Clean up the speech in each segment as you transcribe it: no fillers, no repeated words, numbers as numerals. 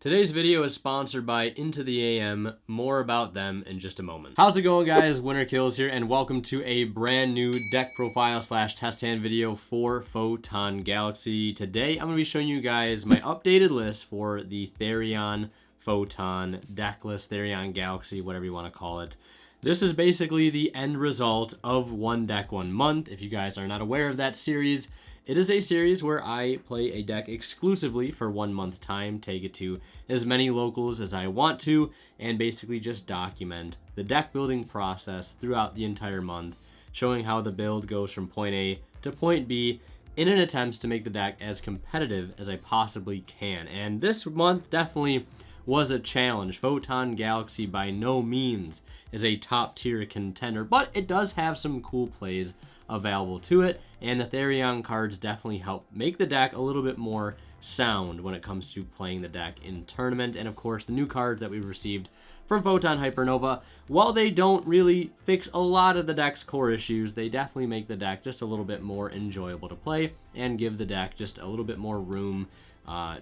Today's video is sponsored by Into the AM. More about them in just a moment. How's it going, guys? Winter Kills here, and welcome to a brand new deck profile / test hand video for Photon Galaxy. Today, I'm going to be showing you guys my updated list for the Therion Photon deck list, Therion Galaxy, whatever you want to call it. This is basically the end result of One Deck, One Month. If you guys are not aware of that series, it is a series where I play a deck exclusively for 1 month time, take it to as many locals as I want to, and basically just document the deck building process throughout the entire month, showing how the build goes from point A to point B in an attempt to make the deck as competitive as I possibly can. And this month definitely was a challenge. Photon Galaxy by no means is a top tier contender, but it does have some cool plays available to it, and the Therion cards definitely help make the deck a little bit more sound when it comes to playing the deck in tournament. And of course, the new cards that we received from Photon Hypernova, while they don't really fix a lot of the deck's core issues, they definitely make the deck just a little bit more enjoyable to play and give the deck just a little bit more room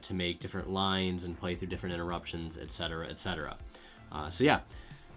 to make different lines and play through different interruptions, etc., etc. So yeah,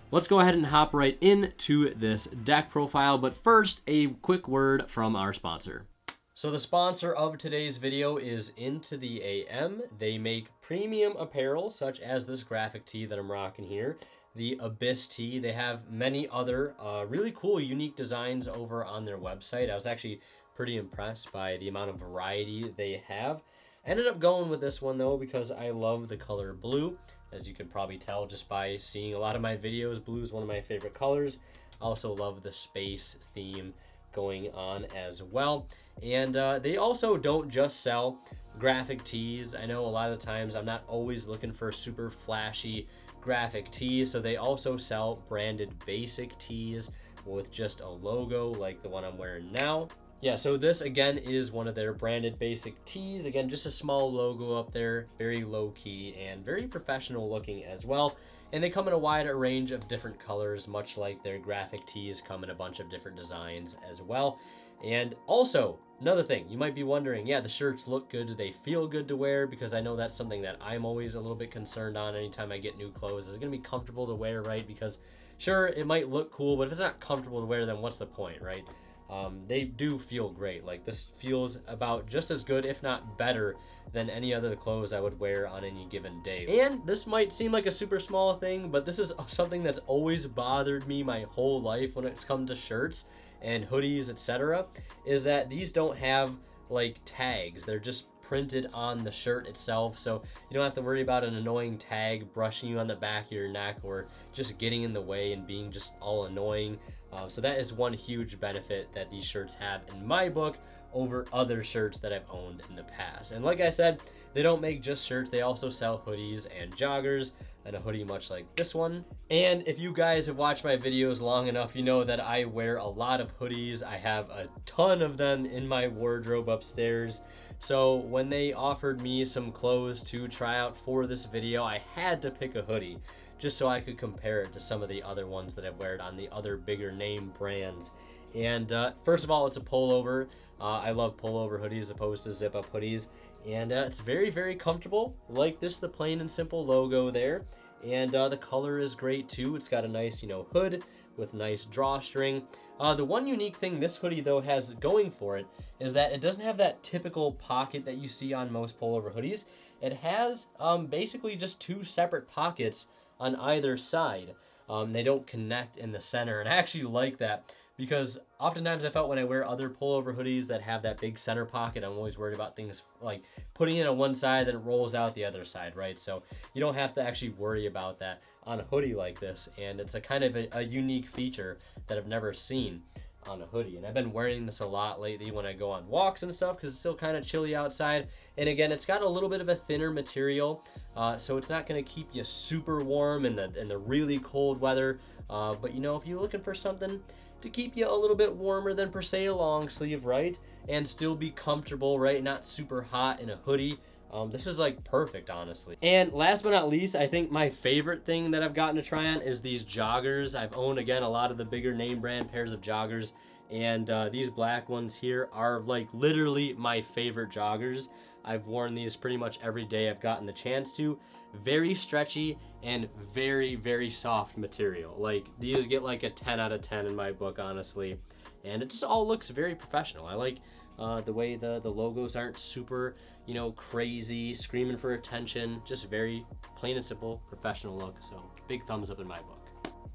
let's go ahead and hop right into this deck profile. But first, a quick word from our sponsor. So the sponsor of today's video is Into the AM. They make premium apparel such as this graphic tee that I'm rocking here, the Abyss tee. They have many other really cool, unique designs over on their website. I was actually pretty impressed by the amount of variety they have. Ended up going with this one though because I love the color blue. As you can probably tell just by seeing a lot of my videos, blue is one of my favorite colors. I also love the space theme going on as well. And they also don't just sell graphic tees. I know a lot of the times I'm not always looking for super flashy graphic tees, so they also sell branded basic tees with just a logo like the one I'm wearing now. Yeah, so this again is one of their branded basic tees. Again, just a small logo up there, very low key and very professional looking as well. And they come in a wider range of different colors, much like their graphic tees come in a bunch of different designs as well. And also, another thing, you might be wondering, yeah, the shirts look good. Do they feel good to wear? Because I know that's something that I'm always a little bit concerned on anytime I get new clothes. Is it going to be comfortable to wear, right? Because sure, it might look cool, but if it's not comfortable to wear, then what's the point, right? They do feel great. Like, this feels about just as good, if not better, than any other clothes I would wear on any given day. And this might seem like a super small thing, but this is something that's always bothered me my whole life when it's come to shirts and hoodies, etc., is that these don't have like tags. They're just printed on the shirt itself, so you don't have to worry about an annoying tag brushing you on the back of your neck or just getting in the way and being just all annoying. So that is one huge benefit that these shirts have in my book over other shirts that I've owned in the past. And like I said, they don't make just shirts, they also sell hoodies and joggers, and a hoodie much like this one. And if you guys have watched my videos long enough, you know that I wear a lot of hoodies. I have a ton of them in my wardrobe upstairs. So when they offered me some clothes to try out for this video, I had to pick a hoodie just so I could compare it to some of the other ones that I've worn on the other bigger name brands. And first of all, it's a pullover. I love pullover hoodies as opposed to zip up hoodies. And it's very, very comfortable. Like this, the plain and simple logo there. And the color is great too. It's got a nice, hood with nice drawstring. The one unique thing this hoodie though has going for it is that it doesn't have that typical pocket that you see on most pullover hoodies. It has basically just two separate pockets on either side. They don't connect in the center, and I actually like that because oftentimes I felt when I wear other pullover hoodies that have that big center pocket, I'm always worried about things like putting it on one side then it rolls out the other side, right? So you don't have to actually worry about that on a hoodie like this, and it's a kind of a unique feature that I've never seen on a hoodie. And I've been wearing this a lot lately when I go on walks and stuff because it's still kind of chilly outside. And again, it's got a little bit of a thinner material, so it's not going to keep you super warm in the really cold weather. But if you're looking for something to keep you a little bit warmer than per se a long sleeve, right, and still be comfortable, right, not super hot in a hoodie, this is like perfect, honestly. And last but not least, I think my favorite thing that I've gotten to try on is these joggers. I've owned, again, a lot of the bigger name brand pairs of joggers And these black ones here are like literally my favorite joggers. I've worn these pretty much every day I've gotten the chance to. Very stretchy and very, very soft material. Like, these get like a 10 out of 10 in my book, honestly. And it just all looks very professional. I like the way the logos aren't super, you know, crazy, screaming for attention. Just very plain and simple, professional look. So big thumbs up in my book.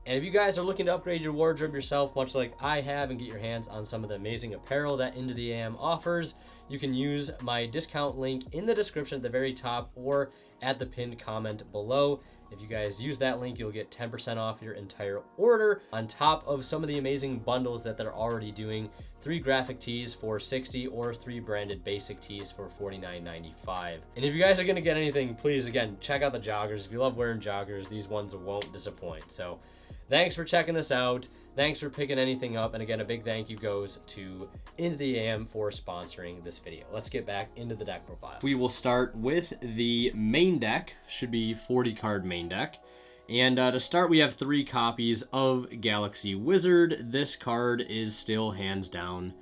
And if you guys are looking to upgrade your wardrobe yourself, much like I have, and get your hands on some of the amazing apparel that Into the AM offers, you can use my discount link in the description at the very top or at the pinned comment below. If you guys use that link, you'll get 10% off your entire order on top of some of the amazing bundles that they're already doing. 3 graphic tees for $60 or 3 branded basic tees for $49.95. And if you guys are gonna get anything, please, again, check out the joggers. If you love wearing joggers, these ones won't disappoint. So thanks for checking this out. Thanks for picking anything up. And again, a big thank you goes to Into the AM for sponsoring this video. Let's get back into the deck profile. We will start with the main deck. Should be 40 card main deck. And to start, we have 3 copies of Galaxy Wizard. This card is still hands down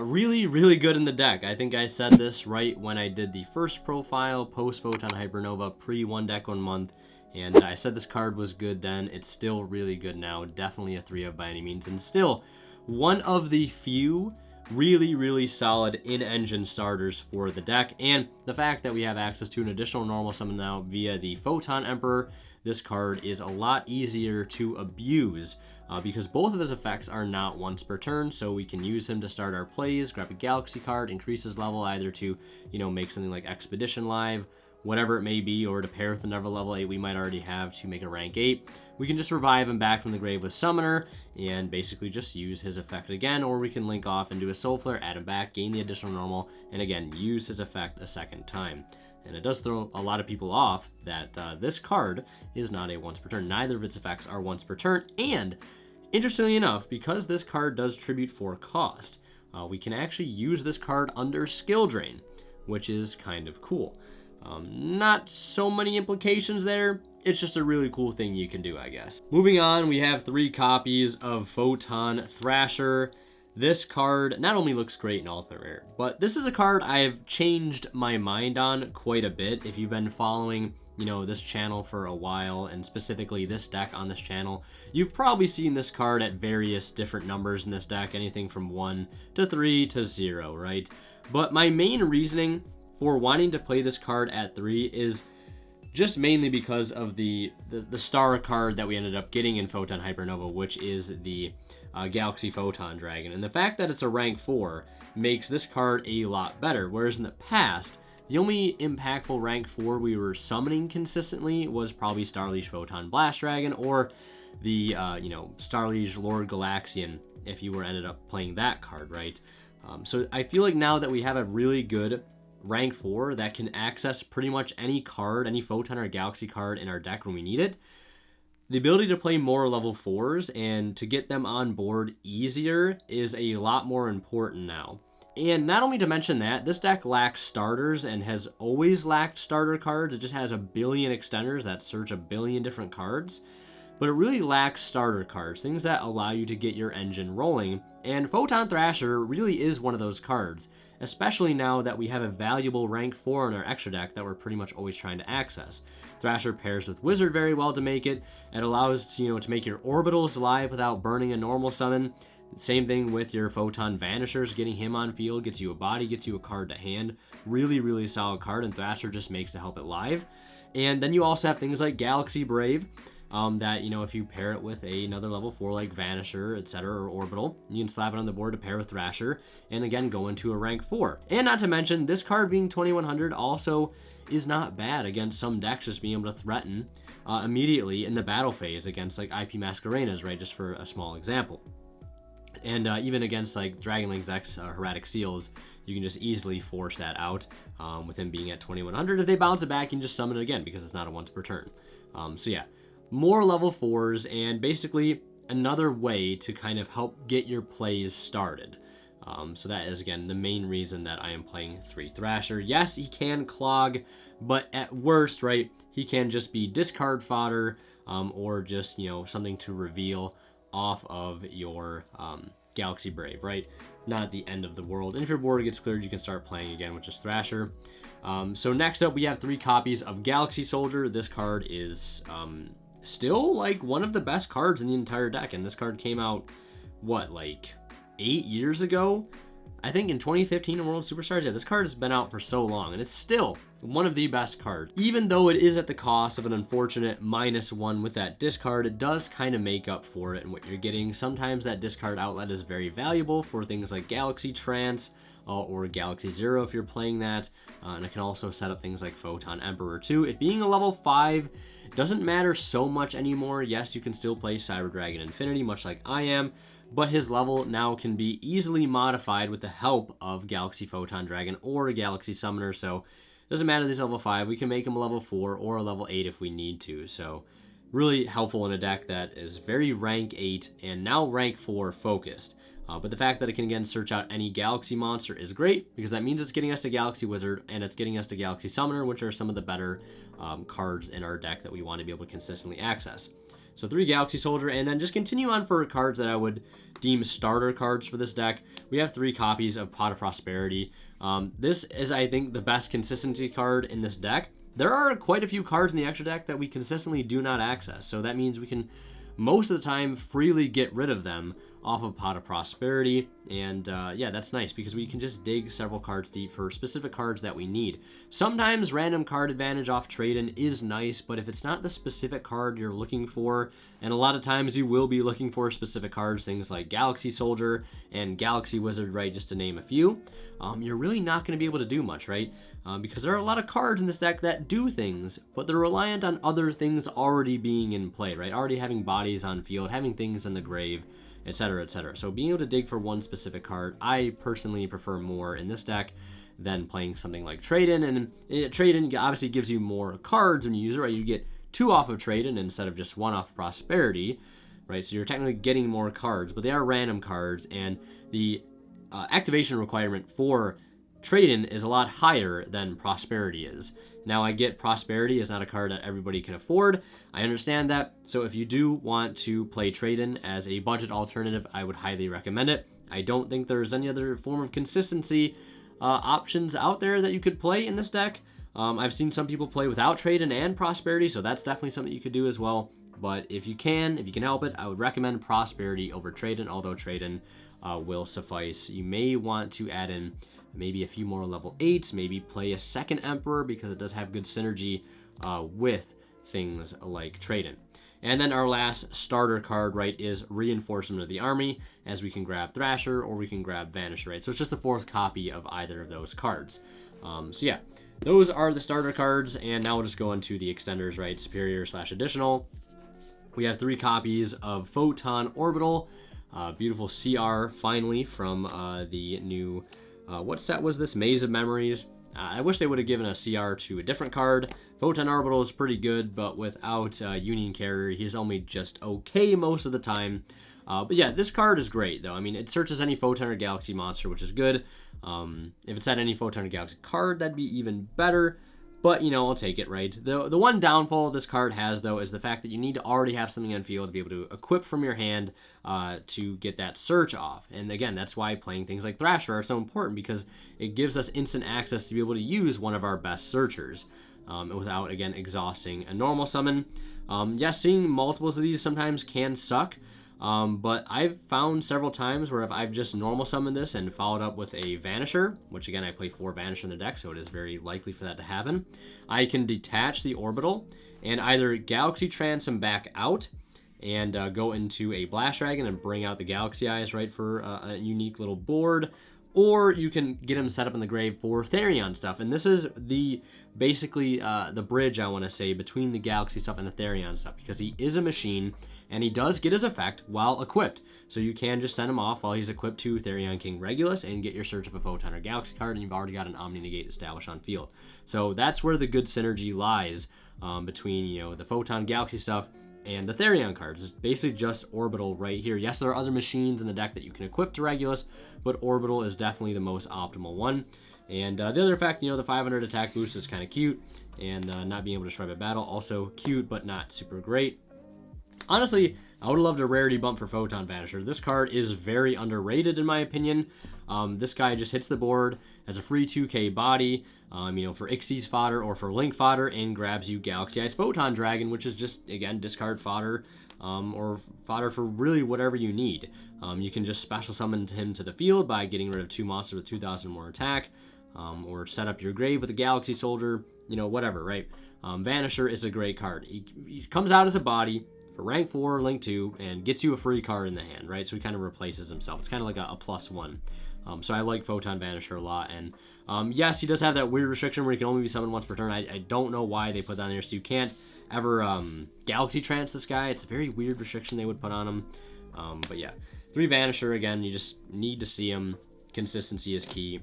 really, really good in the deck. I think I said this right when I did the first profile, post Photon Hypernova, pre 1 deck 1 month. And I said this card was good then. It's still really good now. Definitely a 3 of by any means. And still one of the few really, really solid in-engine starters for the deck. And the fact that we have access to an additional normal summon now via the Photon Emperor, this card is a lot easier to abuse because both of his effects are not once per turn. So we can use him to start our plays, grab a Galaxy card, increase his level either to, you know, make something like Expedition live, whatever it may be, or to pair with another level 8 we might already have to make a rank 8. We can just revive him back from the grave with Summoner and basically just use his effect again, or we can link off and do a Soul Flare, add him back, gain the additional normal, and again, use his effect a second time. And it does throw a lot of people off that this card is not a once per turn. Neither of its effects are once per turn, and interestingly enough, because this card does tribute for cost, we can actually use this card under Skill Drain, which is kind of cool. Not so many implications there. It's just a really cool thing you can do, I guess. Moving on, we have 3 copies of Photon Thrasher. This card not only looks great in Ultimate Rare, but this is a card I've changed my mind on quite a bit. If you've been following, you know, this channel for a while, and specifically this deck on this channel, you've probably seen this card at various different numbers in this deck, anything from 1 to 3 to 0, right? But my main reasoning for wanting to play this card at 3 is just mainly because of the star card that we ended up getting in Photon Hypernova, which is the Galaxy Photon Dragon. And the fact that it's a rank 4 makes this card a lot better, whereas in the past, the only impactful rank 4 we were summoning consistently was probably Starliege Photon Blast Dragon, or the, you know, Starliege Lord Galaxian, if you were ended up playing that card, right? So I feel like now that we have a really good rank 4 that can access pretty much any card, any Photon or Galaxy card in our deck when we need it, the ability to play more level 4s and to get them on board easier is a lot more important now. And not only to mention that, this deck lacks starters and has always lacked starter cards. It just has a billion extenders that search a billion different cards. But it really lacks starter cards, things that allow you to get your engine rolling. And Photon Thrasher really is one of those cards, especially now that we have a valuable rank 4 in our extra deck that we're pretty much always trying to access. Thrasher pairs with Wizard very well to make it. It allows, you know, to make your orbitals live without burning a normal summon. Same thing with your Photon Vanishers. Getting him on field gets you a body, gets you a card to hand. Really, really solid card, and Thrasher just makes to help it live. And then you also have things like Galaxy Brave, that, you know, if you pair it with another level 4 like Vanisher, etc., or Orbital, you can slap it on the board to pair with Thrasher, and again go into a rank 4. And not to mention, this card being 2100 also is not bad against some decks, just being able to threaten immediately in the battle phase against like IP Mascarenas, right, just for a small example. And even against like Dragon Link decks, Hermetic Seals, you can just easily force that out with him being at 2100. If they bounce it back, you can just summon it again because it's not a once per turn. So yeah, more level 4s and basically another way to kind of help get your plays started. So that is, again, the main reason that I am playing 3 Thrasher. Yes, he can clog, but at worst, right, he can just be discard fodder or just, you know, something to reveal off of your Galaxy Brave, right? Not the end of the world. And if your board gets cleared, you can start playing again, which is Thrasher. So next up, we have 3 copies of Galaxy Soldier. This card is still like one of the best cards in the entire deck, and this card came out, what, like 8 years ago? I think in 2015 in World Superstars. Yeah, this card has been out for so long, and it's still one of the best cards. Even though it is at the cost of an unfortunate -1 with that discard, it does kind of make up for it in what you're getting. Sometimes that discard outlet is very valuable for things like Galaxy Trance or Galaxy Zero if you're playing that, and it can also set up things like Photon Emperor too. It being a level 5 doesn't matter so much anymore. Yes, you can still play Cyber Dragon Infinity, much like I am, but his level now can be easily modified with the help of Galaxy Photon Dragon or a Galaxy Summoner. So it doesn't matter that he's level 5. We can make him a level 4 or a level 8 if we need to. So really helpful in a deck that is very rank 8 and now rank 4 focused. But the fact that it can again search out any Galaxy monster is great, because that means it's getting us to Galaxy Wizard and it's getting us to Galaxy Summoner, which are some of the better cards in our deck that we want to be able to consistently access. So 3 Galaxy Soldier, and then just continue on for cards that I would deem starter cards for this deck. We have 3 copies of Pot of Prosperity. This is, I think, the best consistency card in this deck. There are quite a few cards in the extra deck that we consistently do not access, so that means we can most of the time freely get rid of them off of Pot of Prosperity, and yeah, that's nice because we can just dig several cards deep for specific cards that we need. Sometimes random card advantage off trade-in is nice, but if it's not the specific card you're looking for, and a lot of times you will be looking for specific cards, things like Galaxy Soldier and Galaxy Wizard, right, just to name a few, you're really not going to be able to do much, right? Because there are a lot of cards in this deck that do things, but they're reliant on other things already being in play, right? Already having bodies on field, having things in the grave, etc., etc. So being able to dig for one specific card, I personally prefer more in this deck than playing something like Trade-In. And Trade-In obviously gives you more cards when you use it, right? You get 2 off of Trade-In instead of just 1 off Prosperity, right? So you're technically getting more cards, but they are random cards, and the activation requirement for Trade-In is a lot higher than Prosperity is. Now, I get Prosperity is not a card that everybody can afford. I understand that. So if you do want to play Trade-In as a budget alternative, I would highly recommend it. I don't think there's any other form of consistency options out there that you could play in this deck. I've seen some people play without Trade-In and Prosperity, so that's definitely something you could do as well. But if you can help it, I would recommend Prosperity over Trade-In, although Trade-In will suffice. You may want to add in maybe a few more level 8s, maybe play a second Emperor because it does have good synergy with things like Trade-In. And then our last starter card, right, is Reinforcement of the Army, as we can grab Thrasher or we can grab Vanisher, right? So it's just the 4th copy of either of those cards. So yeah, those are the starter cards, and now we'll just go into the extenders, right? Superior / additional. We have 3 copies of Photon Orbital, beautiful CR finally from the new what set was this? Maze of Memories. I wish they would have given a CR to a different card. Photon Orbital is pretty good, but without Union Carrier, he's only just okay most of the time. But yeah, this card is great, though. I mean, it searches any Photon or Galaxy monster, which is good. If it's at any Photon or Galaxy card, that'd be even better. But, you know, I'll take it, right? The one downfall this card has, though, is the fact that you need to already have something on field to be able to equip from your hand to get that search off. And again, that's why playing things like Thrasher are so important, because it gives us instant access to be able to use one of our best searchers without, again, exhausting a normal summon. Yes, seeing multiples of these sometimes can suck. But I've found several times where if I've just normal summoned this and followed up with a Vanisher, which again, I play 4 Vanisher in the deck, so it is very likely for that to happen, I can detach the Orbital and either Galaxy Trance him back out and go into a Blast Dragon and bring out the Galaxy Eyes, right, for a unique little board, or you can get him set up in the grave for Therion stuff. And this is basically the bridge, I want to say, between the Galaxy stuff and the Therion stuff, because he is a machine, and he does get his effect while equipped. So you can just send him off while he's equipped to Therion King Regulus and get your search of a Photon or Galaxy card, and you've already got an Omni Negate established on field. So that's where the good synergy lies between, you know, the Photon Galaxy stuff and the Therion cards. It's basically just Orbital right here. Yes, there are other machines in the deck that you can equip to Regulus, but Orbital is definitely the most optimal one. And the other effect, you know, the 500 attack boost is kind of cute, and not being able to destroy by battle, also cute, but not super great. Honestly, I would have loved a rarity bump for Photon Vanisher. This card is very underrated in my opinion. This guy just hits the board as a free 2k body, you know, for Xyz fodder or for Link fodder, and grabs you Galaxy Eyes Photon Dragon, which is just, again, discard fodder, or fodder for really whatever you need. You can just special summon him to the field by getting rid of 2 monsters with 2,000 more attack, or set up your grave with a Galaxy Soldier, you know, whatever, right? Vanisher is a great card. He comes out as a body for rank 4, Link 2, and gets you a free card in the hand, right? So he kind of replaces himself. It's kind of like a +1. So I like Photon Vanisher a lot. And yes, he does have that weird restriction where he can only be summoned once per turn. I don't know why they put that in there, so you can't ever Galaxy Trance this guy. It's a very weird restriction they would put on him. But yeah, 3 Vanisher, again, you just need to see him. Consistency is key.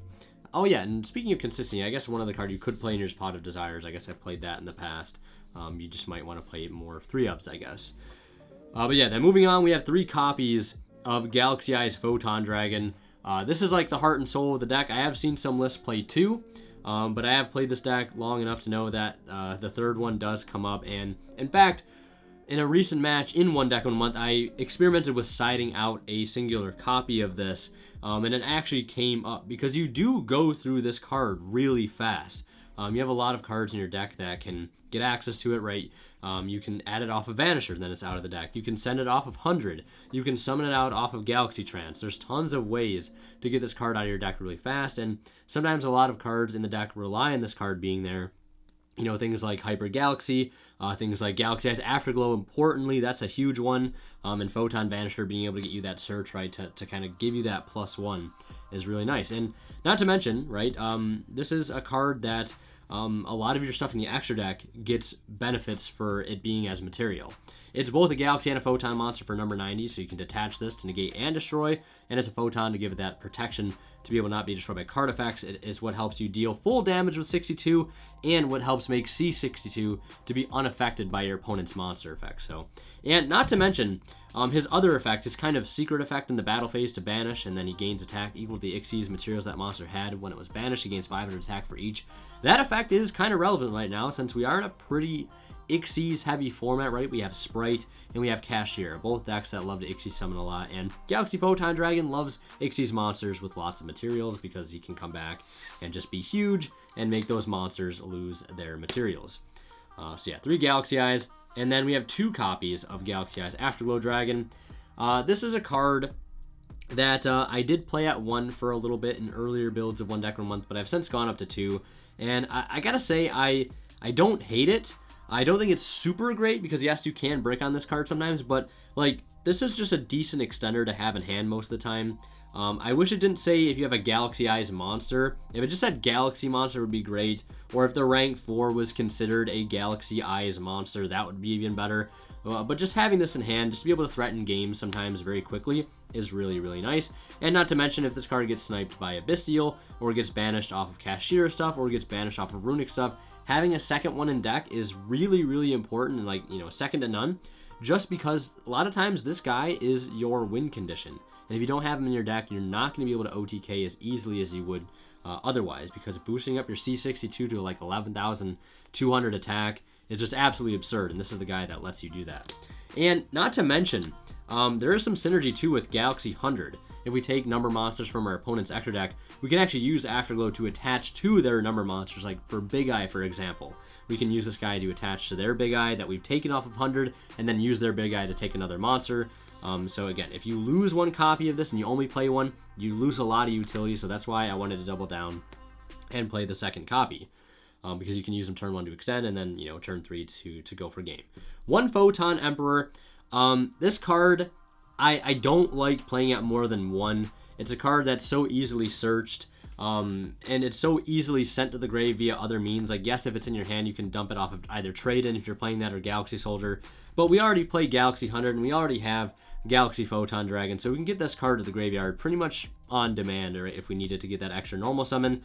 Oh yeah, and speaking of consistency, I guess one other card you could play in your Pot of Desires. I guess I played that in the past. You just might want to play more 3-ofs, I guess. But yeah, then moving on, we have 3 copies of Galaxy Eyes Photon Dragon. This is like the heart and soul of the deck. I have seen some lists play 2, but I have played this deck long enough to know that the 3rd one does come up. And in fact, in a recent match in One Deck 1 Month, I experimented with siding out a singular copy of this, and it actually came up because you do go through this card really fast. You have a lot of cards in your deck that can get access to it, right? You can add it off of Vanisher, then it's out of the deck. You can send it off of 100. You can summon it out off of Galaxy Trance. There's tons of ways to get this card out of your deck really fast, and sometimes a lot of cards in the deck rely on this card being there. You know, things like Hyper Galaxy, things like Galaxy Eyes Afterglow, importantly, that's a huge one. And Photon Vanisher being able to get you that search, right, to kind of give you that +1 is really nice. And not to mention, right, this is a card that a lot of your stuff in the extra deck gets benefits for it being as material. It's both a Galaxy and a Photon monster for number 90, so you can detach this to negate and destroy, and it's a Photon to give it that protection to be able to not be destroyed by card effects. It is what helps you deal full damage with 62, and what helps make C62 to be unaffected by your opponent's monster effects. So, and not to mention, his other effect, his kind of secret effect in the battle phase to banish, and then he gains attack equal to the Xyz materials that monster had when it was banished. He gains 500 attack for each. That effect is kind of relevant right now, since we are in a pretty Xyz heavy format, right? We have Sprite and we have Cashier, both decks that love to Xyz summon a lot, and Galaxy Photon Dragon loves Xyz monsters with lots of materials because he can come back and just be huge and make those monsters lose their materials. So yeah, 3 Galaxy Eyes, and then we have 2 copies of Galaxy Eyes Afterglow Dragon. This is a card that I did play at 1 for a little bit in earlier builds of One Deck 1 Month, but I've since gone up to 2, and I gotta say, I don't hate it. I don't think it's super great because, yes, you can brick on this card sometimes, but, like, this is just a decent extender to have in hand most of the time. I wish it didn't say if you have a Galaxy Eyes monster. If it just said Galaxy monster would be great, or if the rank 4 was considered a Galaxy Eyes monster, that would be even better. But just having this in hand, just to be able to threaten games sometimes very quickly, is really, really nice. And not to mention, if this card gets sniped by a Bestial, or gets banished off of Cashier stuff, or gets banished off of Runic stuff, having a second one in deck is really, really important, and, like, you know, second to none, just because a lot of times this guy is your win condition. And if you don't have him in your deck, you're not going to be able to OTK as easily as you would otherwise, because boosting up your C62 to like 11,200 attack is just absolutely absurd, and this is the guy that lets you do that. And not to mention, there is some synergy too with Galaxy 100. If we take number monsters from our opponent's extra deck, we can actually use Afterglow to attach to their number monsters, like for Big Eye, for example. We can use this guy to attach to their Big Eye that we've taken off of 100, and then use their Big Eye to take another monster. So again, if you lose 1 copy of this and you only play 1, you lose a lot of utility, so that's why I wanted to double down and play the second copy. Because you can use them turn 1 to extend, and then, you know, turn 3 to go for game. 1 Photon Emperor. This card, I don't like playing at more than 1. It's a card that's so easily searched, and it's so easily sent to the grave via other means. Like, yes, if it's in your hand, you can dump it off of either Trade-In if you're playing that, or Galaxy Soldier. But we already play Galaxy 100, and we already have Galaxy Photon Dragon, so we can get this card to the graveyard pretty much on demand, or if we needed to get that extra normal summon.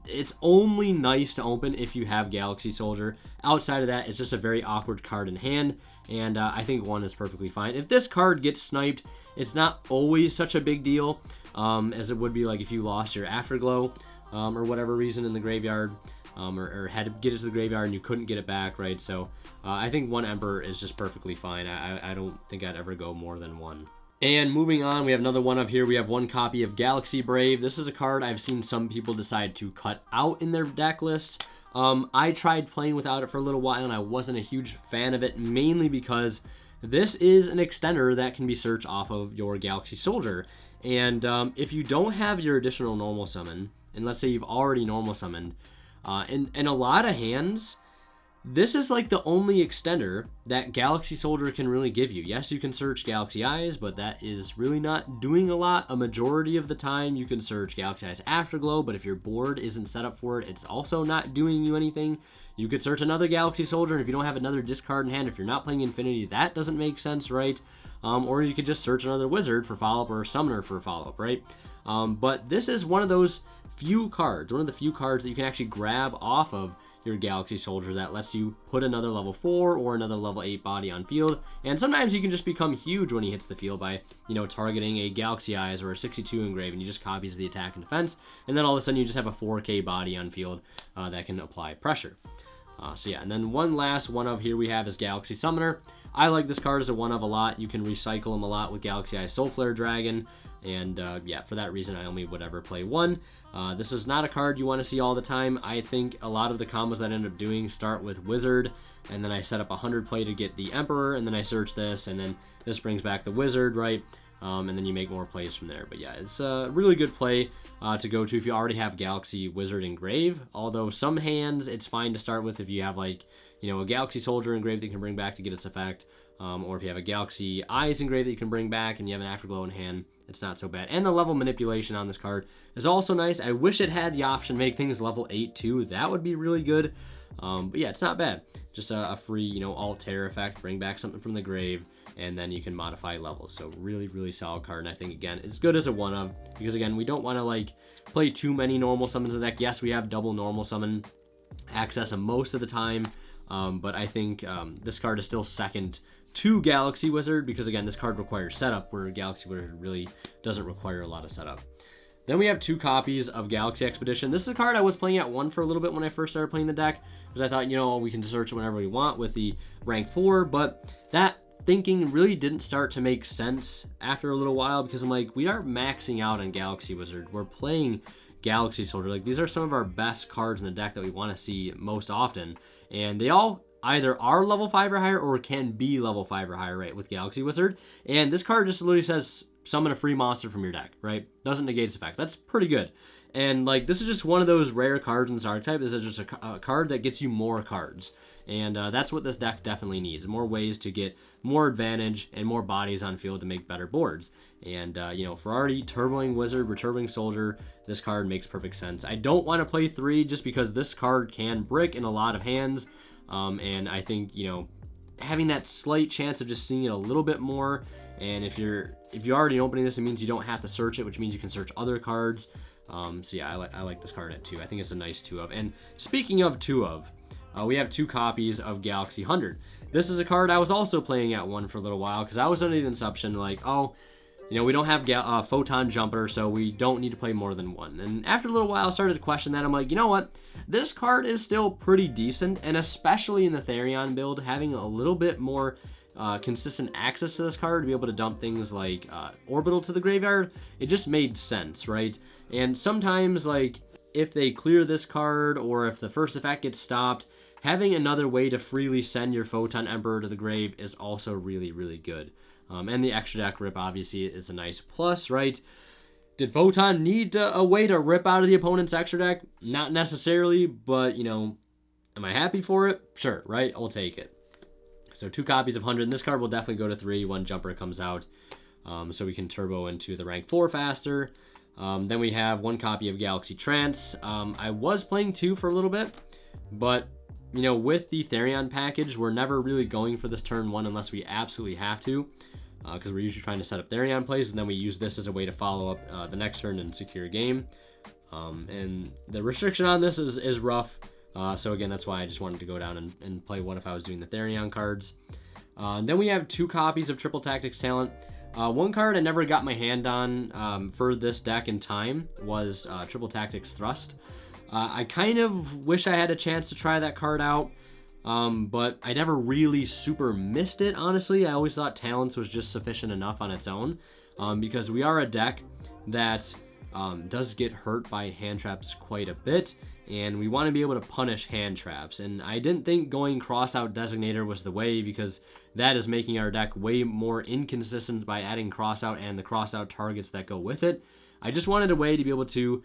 It's only nice to open if you have Galaxy Soldier. Outside of that, it's just a very awkward card in hand, and I think 1 is perfectly fine. If this card gets sniped, it's not always such a big deal, as it would be like if you lost your Afterglow. or whatever reason in the graveyard, or had to get it to the graveyard and you couldn't get it back, right? So I think 1 Emperor is just perfectly fine. I don't think I'd ever go more than 1. And moving on, we have another one up here. We have 1 copy of Galaxy Brave. This is a card I've seen some people decide to cut out in their deck lists. I tried playing without it for a little while, and I wasn't a huge fan of it, mainly because this is an extender that can be searched off of your Galaxy Soldier. And if you don't have your additional normal summon, and let's say you've already normal summoned, in a lot of hands, this is like the only extender that Galaxy Soldier can really give you. Yes, you can search Galaxy Eyes, but that is really not doing a lot. A majority of the time, you can search Galaxy Eyes Afterglow, but if your board isn't set up for it, it's also not doing you anything. You could search another Galaxy Soldier, and if you don't have another discard in hand, if you're not playing Infinity, that doesn't make sense, right? Or you could just search another Wizard for follow-up or a Summoner for follow-up, right? But this is one of those few cards, one of the few cards that you can actually grab off of your Galaxy Soldier that lets you put another level 4 or another level 8 body on field. And sometimes you can just become huge when he hits the field by, you know, targeting a Galaxy Eyes or a 62 engrave, and you just copies the attack and defense, and then all of a sudden you just have a 4K body on field that can apply pressure. So yeah, and then one last one of here we have is Galaxy Summoner. I like this card as a one of a lot. You can recycle them a lot with Galaxy Eyes Soul Flare Dragon, and yeah, for that reason I only would ever play 1. This is not a card you want to see all the time. I think a lot of the combos that I end up doing start with Wizard, and then I set up 100 play to get the Emperor, and then I search this, and then this brings back the Wizard, right? And then you make more plays from there. But yeah, it's a really good play to go to if you already have Galaxy Wizard Engrave. Although some hands, it's fine to start with if you have, like, you know, a Galaxy Soldier Engrave that you can bring back to get its effect. Or if you have a Galaxy Eyes Engrave that you can bring back and you have an Afterglow in hand, it's not so bad. And the level manipulation on this card is also nice. I wish it had the option to make things level 8 too. That would be really good. But yeah, it's not bad. Just a free, you know, alt terror effect, bring back something from the grave, and then you can modify levels. So really, really solid card. And I think, again, it's good as a one of, because again, we don't want to like play too many normal summons in the deck. Yes, we have double normal summon access most of the time, but I think this card is still second to Galaxy Wizard, because again, this card requires setup, where Galaxy Wizard really doesn't require a lot of setup. Then we have 2 copies of Galaxy Expedition. This is a card I was playing at 1 for a little bit when I first started playing the deck, because I thought, you know, we can search whenever we want with the rank 4, but that thinking really didn't start to make sense after a little while, because I'm like, we are maxing out on Galaxy Wizard. We're playing Galaxy Soldier. Like, these are some of our best cards in the deck that we want to see most often, and they all either are level 5 or higher or can be level 5 or higher, right, with Galaxy Wizard. And this card just literally says summon a free monster from your deck, right? Doesn't negate its effect. That's pretty good. And like, this is just one of those rare cards in this archetype. This is just a card that gets you more cards. And that's what this deck definitely needs. More ways to get more advantage and more bodies on field to make better boards. And, you know, for already turboing Wizard, returboing Soldier, this card makes perfect sense. I don't want to play 3 just because this card can brick in a lot of hands. And I think, you know, having that slight chance of just seeing it a little bit more, and if you're already opening this, it means you don't have to search it, which means you can search other cards. So yeah, I like this card at 2. I think it's a nice 2 of. And speaking of 2 of, we have 2 copies of Galaxy 100. This is a card I was also playing at 1 for a little while, because I was under the assumption like, oh, you know, we don't have Photon Jumper, so we don't need to play more than 1. And after a little while, I started to question that. I'm like, you know what? This card is still pretty decent, and especially in the Therion build, having a little bit more consistent access to this card to be able to dump things like Orbital to the graveyard, it just made sense, right? And sometimes, like, if they clear this card, or if the first effect gets stopped, having another way to freely send your Photon Emperor to the grave is also really, really good. And the extra deck rip obviously is a nice plus, right? Did Photon need a way to rip out of the opponent's extra deck? Not necessarily, but, you know, am I happy for it? Sure, right? I'll take it. So 2 copies of 100. And this card will definitely go to 3 when Jumper comes out, so we can turbo into the rank 4 faster. Then we have 1 copy of Galaxy Trance. I was playing 2 for a little bit, but, you know, with the Therion package, we're never really going for this turn 1 unless we absolutely have to, because we're usually trying to set up Therion plays, and then we use this as a way to follow up the next turn and secure a game. And the restriction on this is rough, so again, that's why I just wanted to go down and play 1 if I was doing the Therion cards. Then we have 2 copies of Triple Tactics Talent. One card I never got my hand on for this deck in time was Triple Tactics Thrust. I kind of wish I had a chance to try that card out, but I never really super missed it, honestly. I always thought Talents was just sufficient enough on its own, because we are a deck that does get hurt by hand traps quite a bit, and we want to be able to punish hand traps. And I didn't think going Crossout Designator was the way, because that is making our deck way more inconsistent by adding Crossout and the Crossout targets that go with it. I just wanted a way to be able to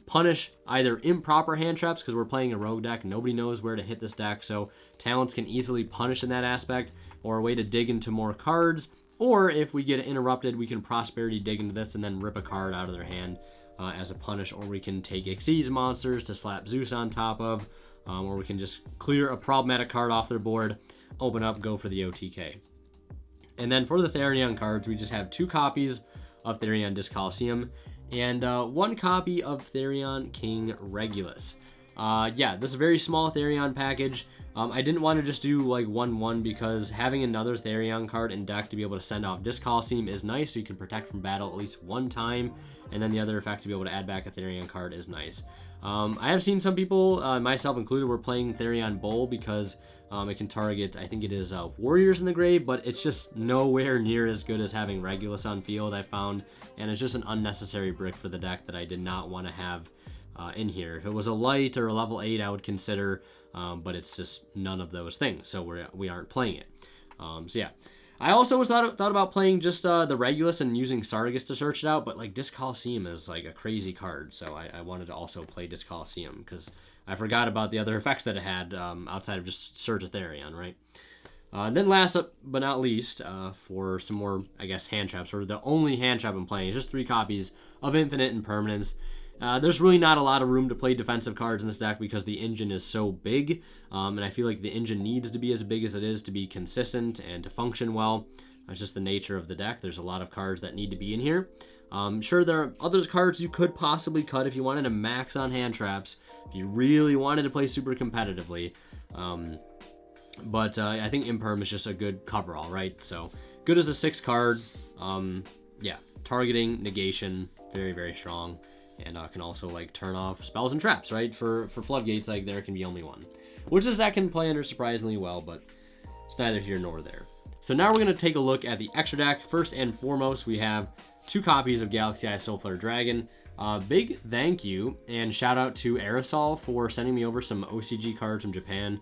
punish either improper hand traps, because we're playing a rogue deck, nobody knows where to hit this deck, so Talents can easily punish in that aspect, or a way to dig into more cards, or if we get interrupted, we can Prosperity dig into this and then rip a card out of their hand as a punish, or we can take Xyz monsters to slap Zeus on top of, or we can just clear a problematic card off their board, open up, go for the OTK. And then for the Therion cards, we just have 2 copies of Therion Disc Coliseum and 1 copy of Therion King Regulus. Yeah, this is a very small Therion package. I didn't want to just do like 1/1 because having another Therion card in deck to be able to send off Disc Coliseum is nice, so you can protect from battle at least 1 time, and then the other effect to be able to add back a Therion card is nice. I have seen some people, myself included, were playing Therion Bowl because it can target, I think it is Warriors in the grave, but it's just nowhere near as good as having Regulus on field, I found, and it's just an unnecessary brick for the deck that I did not want to have in here. If it was a light or a level 8, I would consider, but it's just none of those things, so we aren't playing it. So yeah. I also thought about playing just the Regulus and using Sargus to search it out, but like Disc Coliseum is like a crazy card, so I wanted to also play Disc Coliseum because I forgot about the other effects that it had outside of just Surge of Therion, right? And then last but not least, for some more, I guess, hand traps, or the only hand trap I'm playing is just 3 copies of Infinite Impermanence. There's really not a lot of room to play defensive cards in this deck because the engine is so big, and I feel like the engine needs to be as big as it is to be consistent and to function well. That's just the nature of the deck. There's a lot of cards that need to be in here. Sure, there are other cards you could possibly cut if you wanted to max on hand traps, if you really wanted to play super competitively. But I think Imperm is just a good coverall, right? So good as a 6 card. Yeah, targeting, negation, very, very strong. And can also like turn off spells and traps, right? For Floodgates, like there can be only 1. Which is that can play under surprisingly well, but it's neither here nor there. So now we're going to take a look at the extra deck. First and foremost, we have 2 copies of Galaxy Eye Soulflare Dragon. Big thank you and shout out to Aerosol for sending me over some OCG cards from Japan.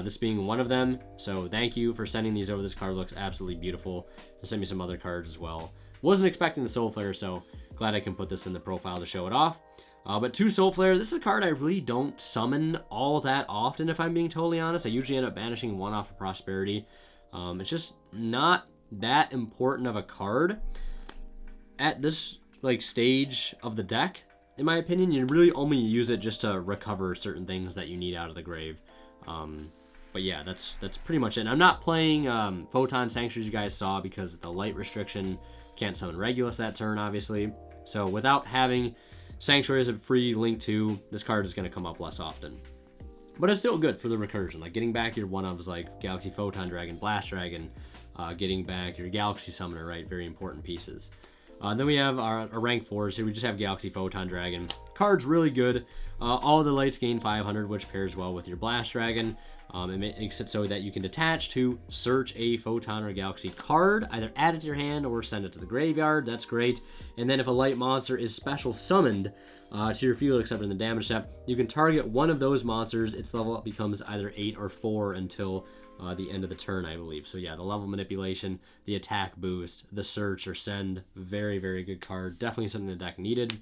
This being one of them. So thank you for sending these over. This card looks absolutely beautiful. They sent me some other cards as well. Wasn't expecting the Soulflare, so glad I can put this in the profile to show it off. But 2 Soulflare, this is a card I really don't summon all that often, if I'm being totally honest. I usually end up banishing 1 off of Prosperity. It's just not that important of a card at this like stage of the deck, in my opinion. You really only use it just to recover certain things that you need out of the grave. But yeah, that's pretty much it. And I'm not playing Photon Sanctuaries, you guys saw, because the light restriction can't summon Regulus that turn, obviously. So without having Sanctuary as a free link to, this card is going to come up less often. But it's still good for the recursion, like getting back your one-ofs like Galaxy Photon Dragon, Blast Dragon, getting back your Galaxy Summoner, right? Very important pieces. Then we have our rank 4s here. We just have Galaxy Photon Dragon. Card's really good. All the lights gain 500, which pairs well with your Blast Dragon. It makes it so that you can detach to search a Photon or Galaxy card, either add it to your hand or send it to the graveyard. That's great. And then if a light monster is special summoned to your field, except in the damage step, you can target one of those monsters. Its level up becomes either 8 or 4 until the end of the turn, I believe. So yeah, the level manipulation, the attack boost, the search or send, very, very good card. Definitely something the deck needed.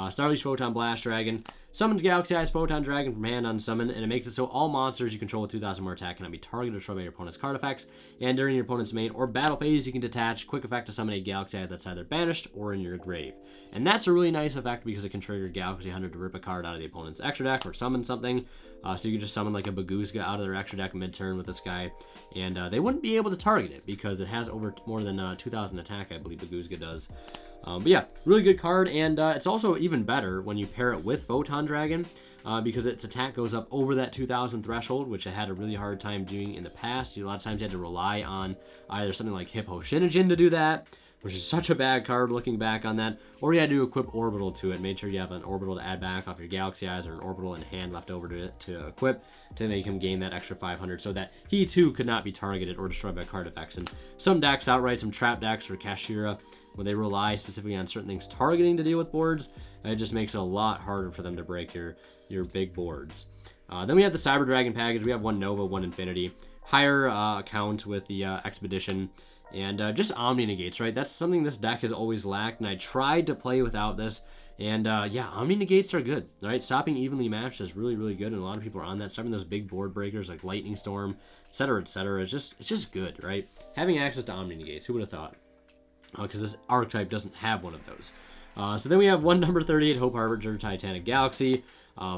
Starleash Photon Blast Dragon summons Galaxy Eyes Photon Dragon from hand on summon, and it makes it so all monsters you control with 2,000 more attack cannot be targeted or destroyed by your opponent's card effects. And during your opponent's main or battle phase, you can detach quick effect to summon a Galaxy Eye that's either banished or in your grave. And that's a really nice effect because it can trigger Galaxy Hunter to rip a card out of the opponent's extra deck or summon something. So you can just summon like a Baguzga out of their extra deck mid-turn with this guy, and they wouldn't be able to target it because it has over more than 2,000 attack, I believe Baguzga does. But yeah, really good card, and it's also even better when you pair it with Photon Dragon because its attack goes up over that 2,000 threshold, which I had a really hard time doing in the past. A lot of times you had to rely on either something like Hippo Shinogen to do that, which is such a bad card looking back on that. Or you had to equip Orbital to it. Make sure you have an Orbital to add back off your Galaxy Eyes, or an Orbital in hand left over to equip to make him gain that extra 500, so that he too could not be targeted or destroyed by card effects. And some decks outright, some trap decks for Kashira, where they rely specifically on certain things targeting to deal with boards, it just makes it a lot harder for them to break your big boards. Then we have the Cyber Dragon package. We have one Nova, one Infinity. Higher account with the Expedition. And just Omni Negates, right? That's something this deck has always lacked, and I tried to play without this. And yeah, Omni Negates are good, right? Stopping evenly matched is really, really good, and a lot of people are on that. Stopping those big board breakers like Lightning Storm, etc., etc. It's just good, right? Having access to Omni Negates, who would have thought? Because this archetype doesn't have one of those. So then we have one number 38, Hope Harbinger, Titanic Galaxy.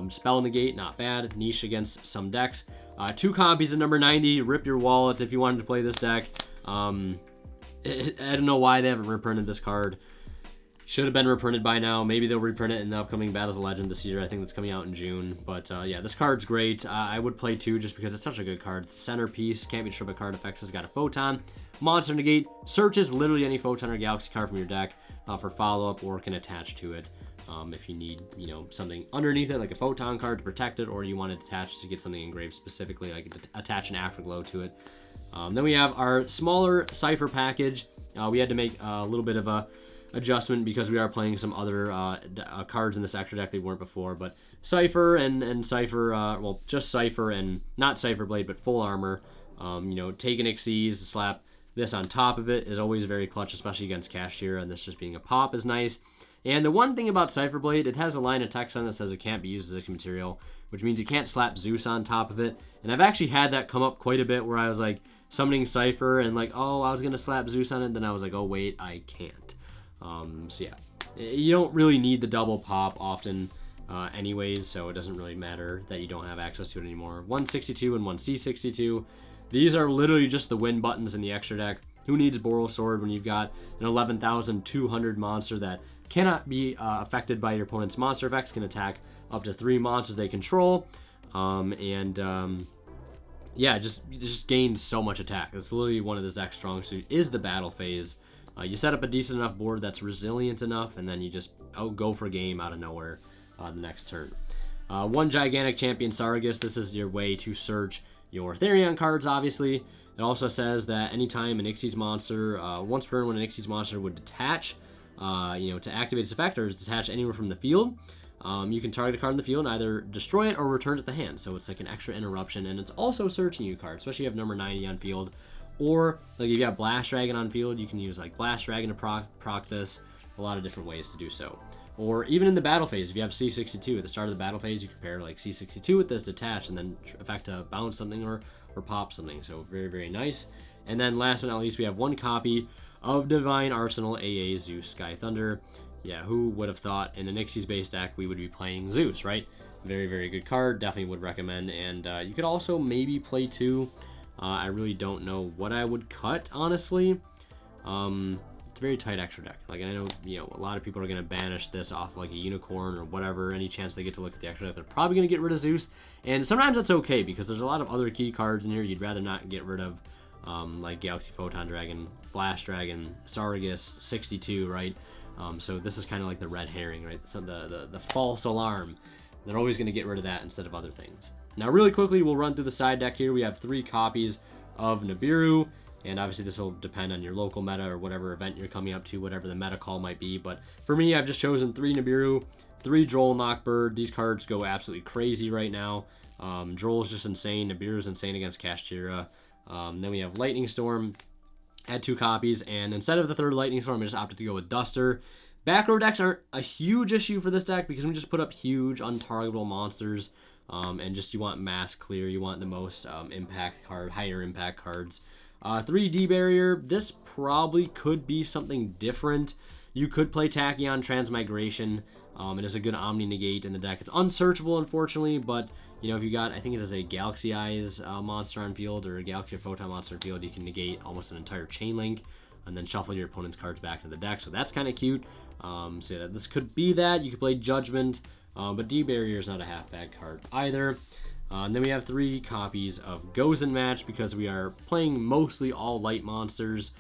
Spell Negate, not bad. Niche against some decks. 2 copies of number 90, rip your wallet if you wanted to play this deck. I don't know why they haven't reprinted this card. Should have been reprinted by now. Maybe they'll reprint it in the upcoming Battles of Legend this year. I think that's coming out in June. But yeah, this card's great. I would play 2 just because it's such a good card. It's centerpiece. Can't be destroyed by card effects. It's got a Photon. Monster Negate. Searches literally any Photon or Galaxy card from your deck for follow-up, or can attach to it. If you need, you know, something underneath it, like a Photon card to protect it, or you want it attached to get something engraved specifically, like attach an Afterglow to it. Then we have our smaller Cypher package. We had to make a little bit of a adjustment because we are playing some other cards in this extra deck they weren't before. But Cypher and Cypher, well, just Cypher and not Cypher Blade, but full armor. You know, take an Xyz, slap this on top of it is always very clutch, especially against Kashira, and this just being a pop is nice. And the one thing about Cypher Blade, it has a line of text on it that says it can't be used as a material, which means you can't slap Zeus on top of it. And I've actually had that come up quite a bit where I was like summoning Cypher and like, oh, I was going to slap Zeus on it. Then I was like, oh, wait, I can't. So yeah, you don't really need the double pop often anyways, so it doesn't really matter that you don't have access to it anymore. 162 and 1C62. These are literally just the win buttons in the extra deck. Who needs Boral Sword when you've got an 11,200 monster that cannot be affected by your opponent's monster effects, can attack up to 3 monsters they control, yeah, just gained so much attack. That's literally one of this deck's strong suit is the battle phase. You set up a decent enough board that's resilient enough, and then you just go for game out of nowhere the next turn. One Gigantic Champion Sargus. This is your way to search your Therion cards, obviously. It also says that anytime an Xyz monster, once per turn when an Xyz monster would detach, you know, to activate its effect or is detached anywhere from the field, you can target a card in the field and either destroy it or return it to the hand. So it's like an extra interruption, and it's also searching you card, especially if you have number 90 on field. Or like if you have Blast Dragon on field, you can use like Blast Dragon to proc this. A lot of different ways to do so. Or even in the battle phase, if you have C62 at the start of the battle phase, you compare like C62 with this detach and then effect to bounce something or pop something. So very, very nice. And then last but not least, we have one copy of Divine Arsenal AA Zeus Sky Thunder. Yeah, who would have thought in an Xyz based deck we would be playing Zeus, right? Very, very good card. Definitely would recommend. And you could also maybe play 2. I really don't know what I would cut, honestly. It's a very tight extra deck. Like, I know, you know, a lot of people are going to banish this off like a unicorn or whatever. Any chance they get to look at the extra deck, they're probably going to get rid of Zeus. And sometimes that's okay because there's a lot of other key cards in here you'd rather not get rid of, like Galaxy Photon Dragon, Blast Dragon, Sargus, 62, right? So this is kind of like the red herring, right? So the false alarm. They're always going to get rid of that instead of other things. Now, really quickly, we'll run through the side deck here. We have 3 copies of Nibiru, and obviously this will depend on your local meta or whatever event you're coming up to, whatever the meta call might be. But for me, I've just chosen 3 Nibiru, 3 Droll Knockbird. These cards go absolutely crazy right now. Droll is just insane. Nibiru is insane against Kashira. Then we have Lightning Storm. Add 2 copies, and instead of the 3rd Lightning Storm, I just opted to go with Duster. Back row decks aren't a huge issue for this deck because we just put up huge untargetable monsters. And just you want mass clear, you want the most impact card, higher impact cards. 3D barrier, this probably could be something different. You could play Tachyon Transmigration. It is a good Omni Negate in the deck. It's unsearchable, unfortunately, but you know, if you got, I think it is a Galaxy Eyes monster on field or a Galaxy Photon monster on field, you can negate almost an entire chain link and then shuffle your opponent's cards back into the deck. So that's kind of cute. So yeah, this could be that. You could play Judgment. But D-Barrier is not a half-bad card either. And then we have 3 copies of Gozen Match because we are playing mostly all light monsters.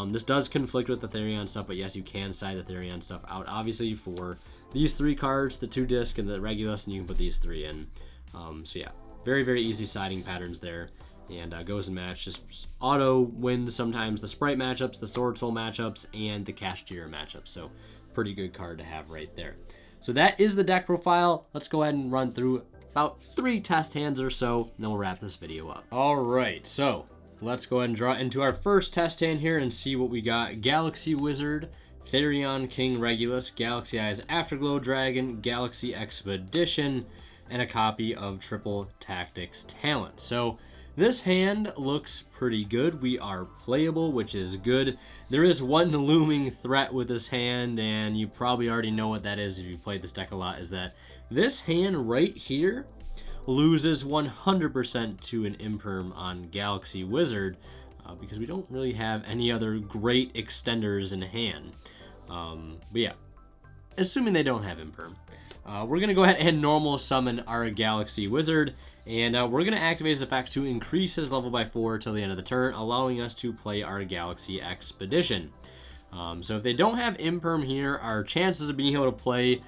This does conflict with the Therion stuff, but yes, you can side the Therion stuff out. Obviously, for these 3 cards, the 2 disc and the Regulus, and you can put these 3 in. So yeah, very, very easy siding patterns there. And goes and match, just auto wins sometimes the Sprite matchups, the Sword Soul matchups, and the Cashier matchups. So pretty good card to have right there. So that is the deck profile. Let's go ahead and run through about 3 test hands or so, and then we'll wrap this video up. All right, so let's go ahead and draw into our first test hand here and see what we got. Galaxy Wizard, Therion King Regulus, Galaxy Eyes Afterglow Dragon, Galaxy Expedition, and a copy of Triple Tactics Talent. So this hand looks pretty good. We are playable, which is good. There is one looming threat with this hand, and you probably already know what that is if you played this deck a lot, is that this hand right here loses 100% to an Imperm on Galaxy Wizard because we don't really have any other great extenders in hand. But yeah, assuming they don't have Imperm. We're going to go ahead and normal summon our Galaxy Wizard, and we're going to activate his effect to increase his level by 4 till the end of the turn, allowing us to play our Galaxy Expedition. So if they don't have Imperm here, our chances of being able to play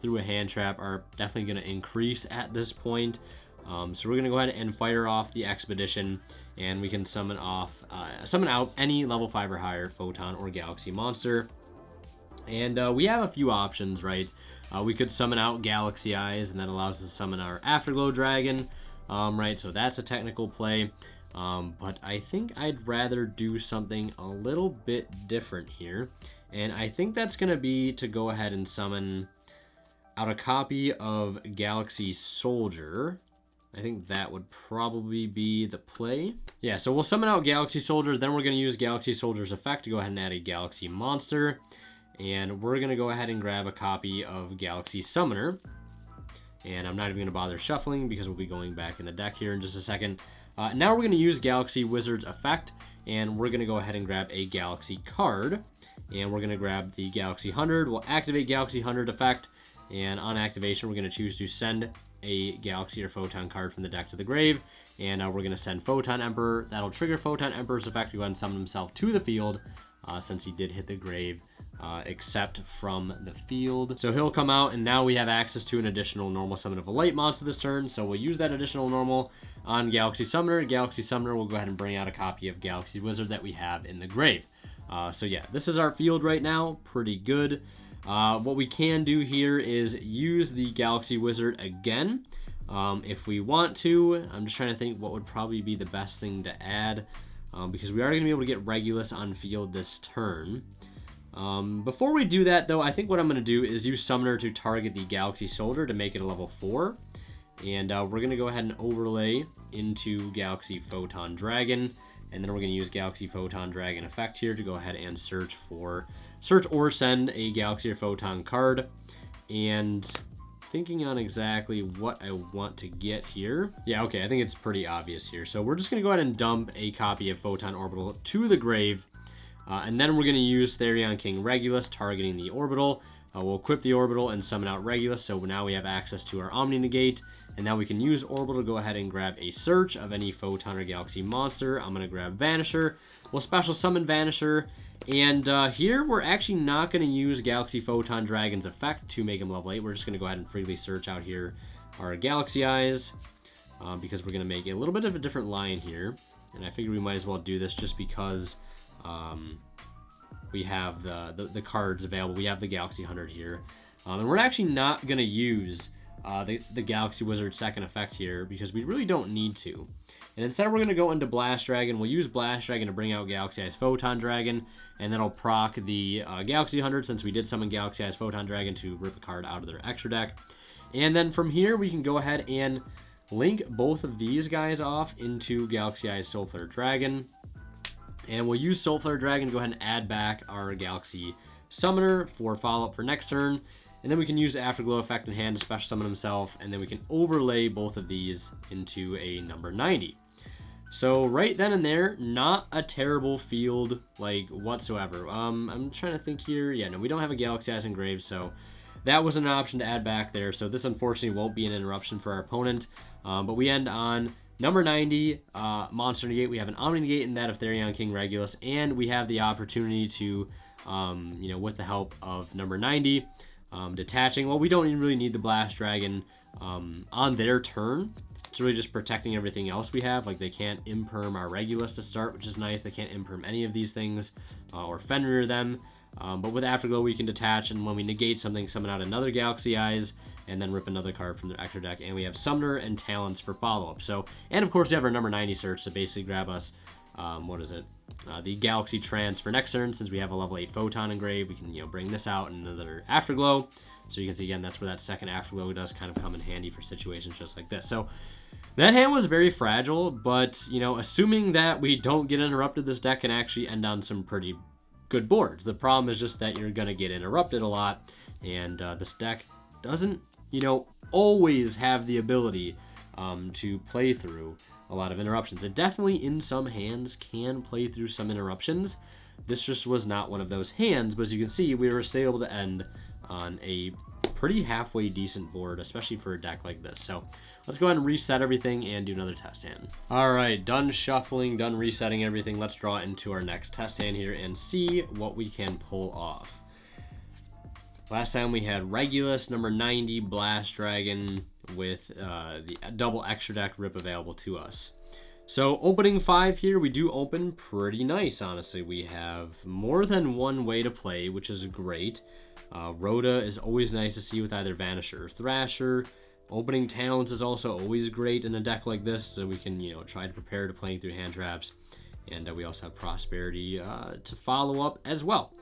through a hand trap are definitely going to increase at this point. So we're going to go ahead and fire off the Expedition, and we can summon out any level 5 or higher Photon or Galaxy monster. And we have a few options, right? We could summon out Galaxy Eyes, and that allows us to summon our Afterglow Dragon, right? So that's a technical play. But I think I'd rather do something a little bit different here. And I think that's going to be to go ahead and summon out a copy of Galaxy Soldier. I think that would probably be the play. Yeah, so we'll summon out Galaxy Soldier. Then we're going to use Galaxy Soldier's effect to go ahead and add a Galaxy Monster. And we're going to go ahead and grab a copy of Galaxy Summoner. And I'm not even going to bother shuffling because we'll be going back in the deck here in just a second. Now we're going to use Galaxy Wizard's effect, and we're going to go ahead and grab a Galaxy card. And we're going to grab the Galaxy 100. We'll activate Galaxy 100 effect, and on activation, we're going to choose to send a Galaxy or Photon card from the deck to the grave. And we're going to send Photon Emperor. That'll trigger Photon Emperor's effect to go ahead and summon himself to the field, since he did hit the grave, except from the field. So he'll come out, and now we have access to an additional normal summon of a light monster this turn. So we'll use that additional normal on Galaxy Summoner. Galaxy Summoner will go ahead and bring out a copy of Galaxy Wizard that we have in the grave. So yeah, this is our field right now. Pretty good. What we can do here is use the Galaxy Wizard again. If we want to. I'm just trying to think what would probably be the best thing to add, because we are going to be able to get Regulus on field this turn. Before we do that, though, I think what I'm going to do is use Summoner to target the Galaxy Soldier to make it a level 4. And we're going to go ahead and overlay into Galaxy Photon Dragon. And then we're going to use Galaxy Photon Dragon effect here to go ahead and search or send a Galaxy or Photon card. And thinking on exactly what I want to get here. Yeah, okay, I think it's pretty obvious here. So we're just going to go ahead and dump a copy of Photon Orbital to the grave. And then we're going to use Therion King Regulus, targeting the Orbital. We'll equip the Orbital and summon out Regulus, so now we have access to our Omni Negate. And now we can use Orbital to go ahead and grab a search of any Photon or Galaxy monster. I'm going to grab Vanisher. We'll special summon Vanisher. And here we're actually not going to use Galaxy Photon Dragon's effect to make him level 8. We're just going to go ahead and freely search out here our Galaxy Eyes, because we're going to make a little bit of a different line here. And I figured we might as well do this just because we have the cards available. We have the Galaxy 100 here. And we're actually not going to use the Galaxy Wizard second effect here because we really don't need to. And instead we're going to go into Blast Dragon. We'll use Blast Dragon to bring out Galaxy Eyes Photon Dragon, and that'll proc the Galaxy 100 since we did summon Galaxy Eyes Photon Dragon to rip a card out of their extra deck. And then from here we can go ahead and link both of these guys off into Galaxy Eyes Soulflare Dragon. And we'll use Soulflare Dragon to go ahead and add back our Galaxy Summoner for follow-up for next turn. And then we can use the Afterglow effect in hand to special summon himself. And then we can overlay both of these into a number 90. So right then and there, not a terrible field, like, whatsoever. I'm trying to think here. Yeah, no, we don't have a Galaxy Eyes engraved, so that was an option to add back there. So this unfortunately won't be an interruption for our opponent. But we end on number 90, monster negate. We have an Omni negate in that of Therion King Regulus, and we have the opportunity to, you know, with the help of number 90, detaching. Well, we don't even really need the Blast Dragon on their turn. It's really just protecting everything else we have. Like, they can't imperm our Regulus to start, which is nice. They can't imperm any of these things or Fenrir them. But with Afterglow, we can detach, and when we negate something, summon out another Galaxy Eyes, and then rip another card from their extra deck. And we have Summoner and Talents for follow-up. So, and of course, we have our number 90 search to basically grab us, what is it? The Galaxy Trance for next turn. Since we have a level 8 Photon engraved, we can, you know, bring this out and another Afterglow. So you can see, again, that's where that second Afterglow does kind of come in handy for situations just like this. So that hand was very fragile, but, you know, assuming that we don't get interrupted, this deck can actually end on some pretty good boards. The problem is just that you're going to get interrupted a lot, and this deck doesn't, you know, always have the ability to play through a lot of interruptions. It definitely, in some hands, can play through some interruptions. This just was not one of those hands, but as you can see, we were still able to end on a pretty halfway decent board, especially for a deck like this. So let's go ahead and reset everything and do another test hand. All right, done shuffling, done resetting everything. Let's draw into our next test hand here and see what we can pull off. Last time we had Regulus, number 90, Blast Dragon with the double extra deck rip available to us. So opening 5 here, we do open pretty nice, honestly. We have more than one way to play, which is great. Rhoda is always nice to see with either Vanisher or Thrasher. Opening Talents is also always great in a deck like this, so we can, you know, try to prepare to playing through hand traps. And we also have Prosperity to follow up as well.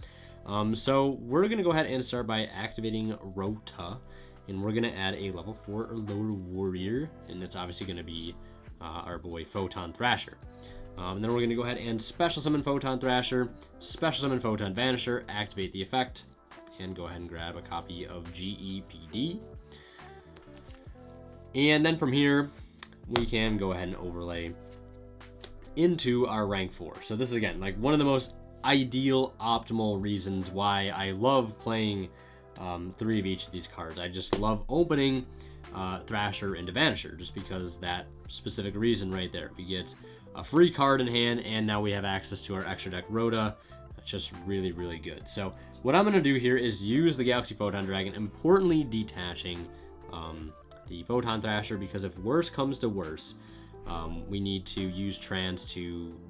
So we're going to go ahead and start by activating Rota, and we're going to add a level 4 or lower warrior, and it's obviously going to be our boy Photon Thrasher. And then we're going to go ahead and special summon Photon Thrasher, special summon Photon Vanisher, activate the effect, and go ahead and grab a copy of GEPD. And then from here, we can go ahead and overlay into our rank 4. So this is, again, like one of the most ideal, optimal reasons why I love playing 3 of each of these cards. I just love opening Thrasher into Vanisher, just because that specific reason right there. We get a free card in hand, and now we have access to our extra deck Rhoda. That's just really, really good. So what I'm going to do here is use the Galaxy Photon Dragon, importantly detaching the Photon Thrasher, because if worse comes to worse, we need to use Trance to,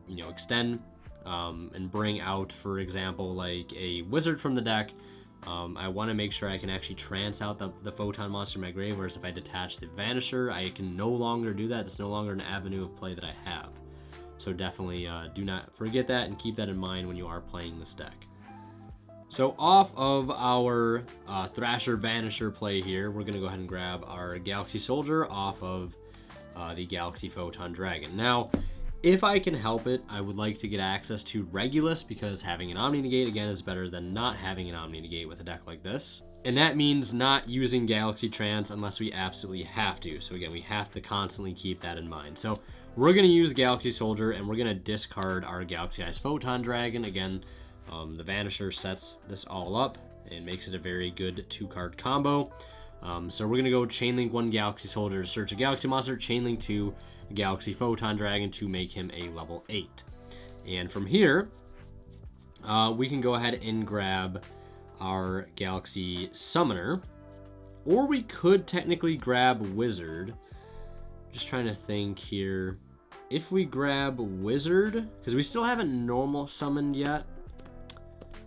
you know, extend and bring out, for example, like a Wizard from the deck. I want to make sure I can actually trance out the Photon monster in my grave, whereas if I detach the Vanisher, I can no longer do that. It's no longer an avenue of play that I have. So definitely do not forget that and keep that in mind when you are playing this deck. So off of our Thrasher Vanisher play here, we're going to go ahead and grab our Galaxy Soldier off of the Galaxy Photon Dragon. Now, if I can help it, I would like to get access to Regulus, because having an Omni Negate, again, is better than not having an Omni Negate with a deck like this. And that means not using Galaxy Trance unless we absolutely have to. So again, we have to constantly keep that in mind. So we're going to use Galaxy Soldier, and we're going to discard our Galaxy Eyes Photon Dragon. Again, the Vanisher sets this all up and makes it a very good 2-card combo. So we're going to go Chainlink 1 Galaxy Soldier to search a Galaxy Monster, Chainlink 2 Galaxy Photon Dragon to make him a level 8. And from here, we can go ahead and grab our Galaxy Summoner, or we could technically grab Wizard. Just trying to think here. If we grab Wizard, because we still haven't normal summoned yet,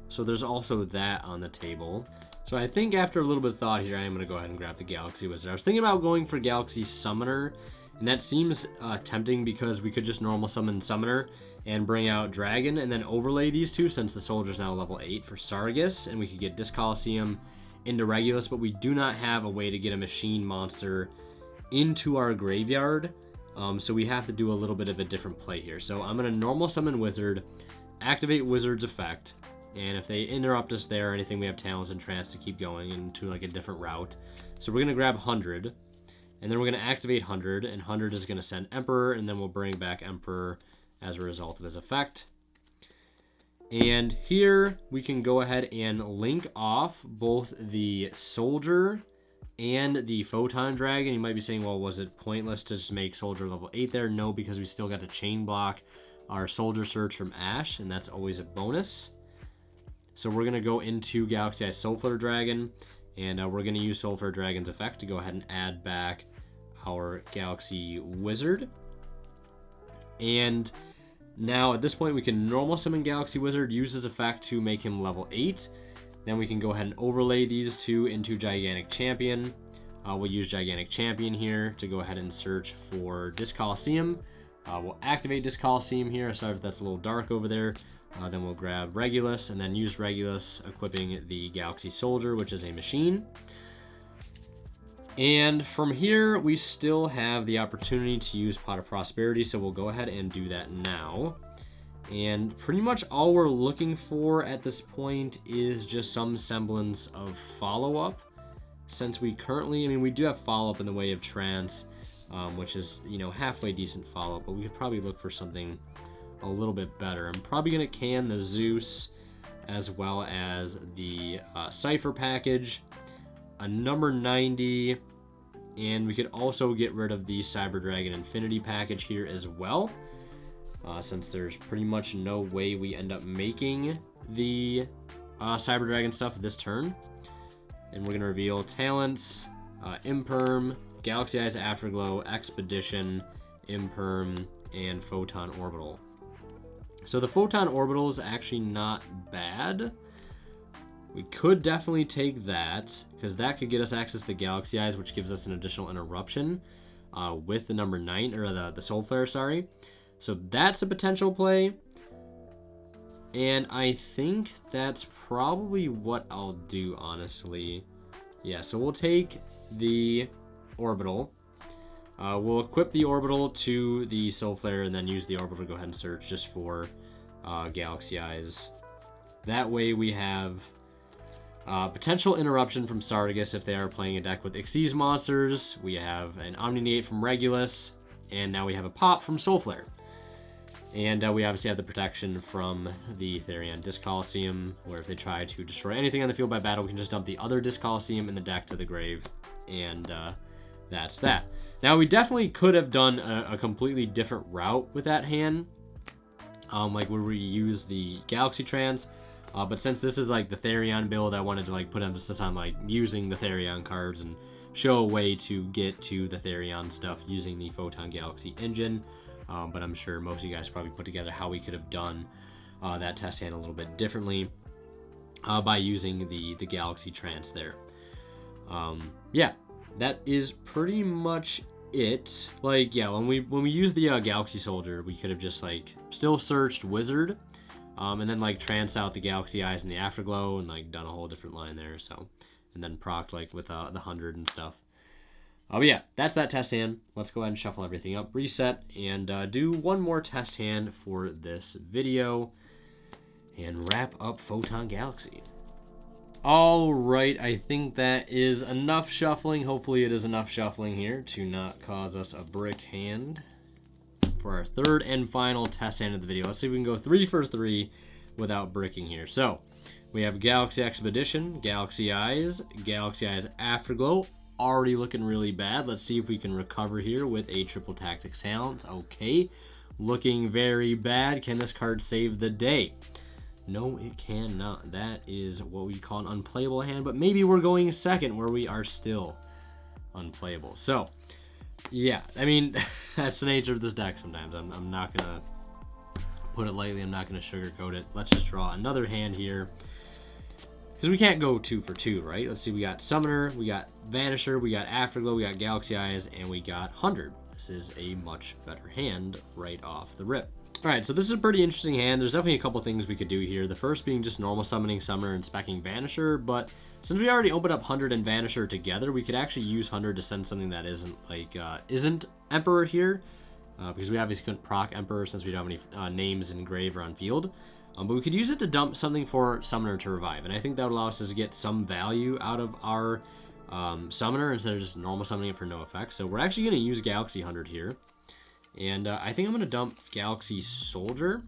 so there's also that on the table. So I think after a little bit of thought here, I am going to go ahead and grab the Galaxy Wizard. I was thinking about going for Galaxy Summoner, and that seems tempting because we could just normal summon Summoner and bring out Dragon and then overlay these two, since the Soldier's now level 8 for Sargus, and we could get Disc Coliseum into Regulus, but we do not have a way to get a machine monster into our graveyard, so we have to do a little bit of a different play here. So I'm going to normal summon Wizard, activate Wizard's effect, and if they interrupt us there or anything, we have Talents and Trance to keep going into like a different route. So we're going to grab 100, and then we're going to activate 100, and 100 is going to send Emperor, and then we'll bring back Emperor as a result of his effect. And here we can go ahead and link off both the Soldier and the Photon Dragon. You might be saying, well, was it pointless to just make Soldier level 8 there? No, because we still got to chain block our Soldier Surge from Ash, and that's always a bonus. So we're going to go into Galaxy Eye Soulflare Dragon, and we're going to use Soulflare Dragon's effect to go ahead and add back our Galaxy Wizard. And now at this point we can normal summon Galaxy Wizard, use his effect to make him level 8. Then we can go ahead and overlay these two into Gigantic Champion. We'll use Gigantic Champion here to go ahead and search for Disc Coliseum. We'll activate Disc Coliseum here. Sorry if that's a little dark over there. Then we'll grab Regulus and then use Regulus, equipping the Galaxy Soldier, which is a machine. And from here, we still have the opportunity to use Pot of Prosperity, so we'll go ahead and do that now. And pretty much all we're looking for at this point is just some semblance of follow-up. Since we currently, I mean, we do have follow-up in the way of Trance, which is, you know, halfway decent follow-up, but we could probably look for something a little bit better. I'm probably going to can the Zeus as well as the Cypher package, a number 90, and we could also get rid of the Cyber Dragon Infinity package here as well, since there's pretty much no way we end up making the Cyber Dragon stuff this turn. And we're going to reveal talents, Imperm, Galaxy Eyes Afterglow, Expedition, Imperm, and Photon Orbital. So the Photon Orbital is actually not bad. We could definitely take that, because that could get us access to Galaxy Eyes, which gives us an additional interruption with the number 9, or the Soul Flare, sorry. So that's a potential play. And I think that's probably what I'll do, honestly. Yeah, so we'll take the Orbital. We'll equip the Orbital to the Soul Flare and then use the Orbital to go ahead and search just for Galaxy Eyes. That way we have potential interruption from Sardigus if they are playing a deck with Xyz monsters. We have an Omni-Negate from Regulus, and now we have a Pop from Soul Flare. And we obviously have the protection from the Therion Disc Coliseum, where if they try to destroy anything on the field by battle, we can just dump the other Disc Coliseum in the deck to the grave, and that's that. Now, we definitely could have done a completely different route with that hand, like where we use the Galaxy Trance, but since this is like the Therion build, I wanted to like put emphasis on like using the Therion cards and show a way to get to the Therion stuff using the Photon Galaxy engine. But I'm sure most of you guys probably put together how we could have done that test hand a little bit differently by using the Galaxy Trance there. Yeah, that is pretty much it. Like, yeah, when we used the Galaxy Soldier, we could have just like still searched Wizard, and then like tranced out the Galaxy Eyes and the Afterglow and like done a whole different line there. So, and then procced like with the 100 and stuff. But yeah, that's that test hand. Let's go ahead and shuffle everything up, reset, and do one more test hand for this video and wrap up Photon Galaxy. All right, I think that is enough shuffling. Hopefully it is enough shuffling here to not cause us a brick hand for our third and final test hand of the video. Let's see if we can go 3 for 3 without bricking here. So we have Galaxy Expedition, Galaxy Eyes Afterglow. Already looking really bad. Let's see if we can recover here with a triple tactics talent. Okay, looking very bad. Can this card save the day? No, it cannot. That is what we call an unplayable hand, but maybe we're going second where we are still unplayable. So yeah, I mean, that's the nature of this deck sometimes. I'm not gonna put it lightly. I'm not gonna sugarcoat it. Let's just draw another hand here, because we can't go 2 for 2, right? Let's see, we got Summoner, we got Vanisher, we got Afterglow, we got Galaxy Eyes, and we got 100. This is a much better hand right off the rip. All right, so this is a pretty interesting hand. There's definitely a couple things we could do here. The first being just normal summoning Summoner and specking Vanisher, but since we already opened up 100 and Vanisher together, we could actually use 100 to send something that isn't like, isn't Emperor here, because we obviously couldn't proc Emperor since we don't have any names in grave or on field. But we could use it to dump something for Summoner to revive, and I think that would allow us to get some value out of our Summoner instead of just normal summoning it for no effect. So we're actually going to use Galaxy 100 here, and I think I'm going to dump Galaxy Soldier,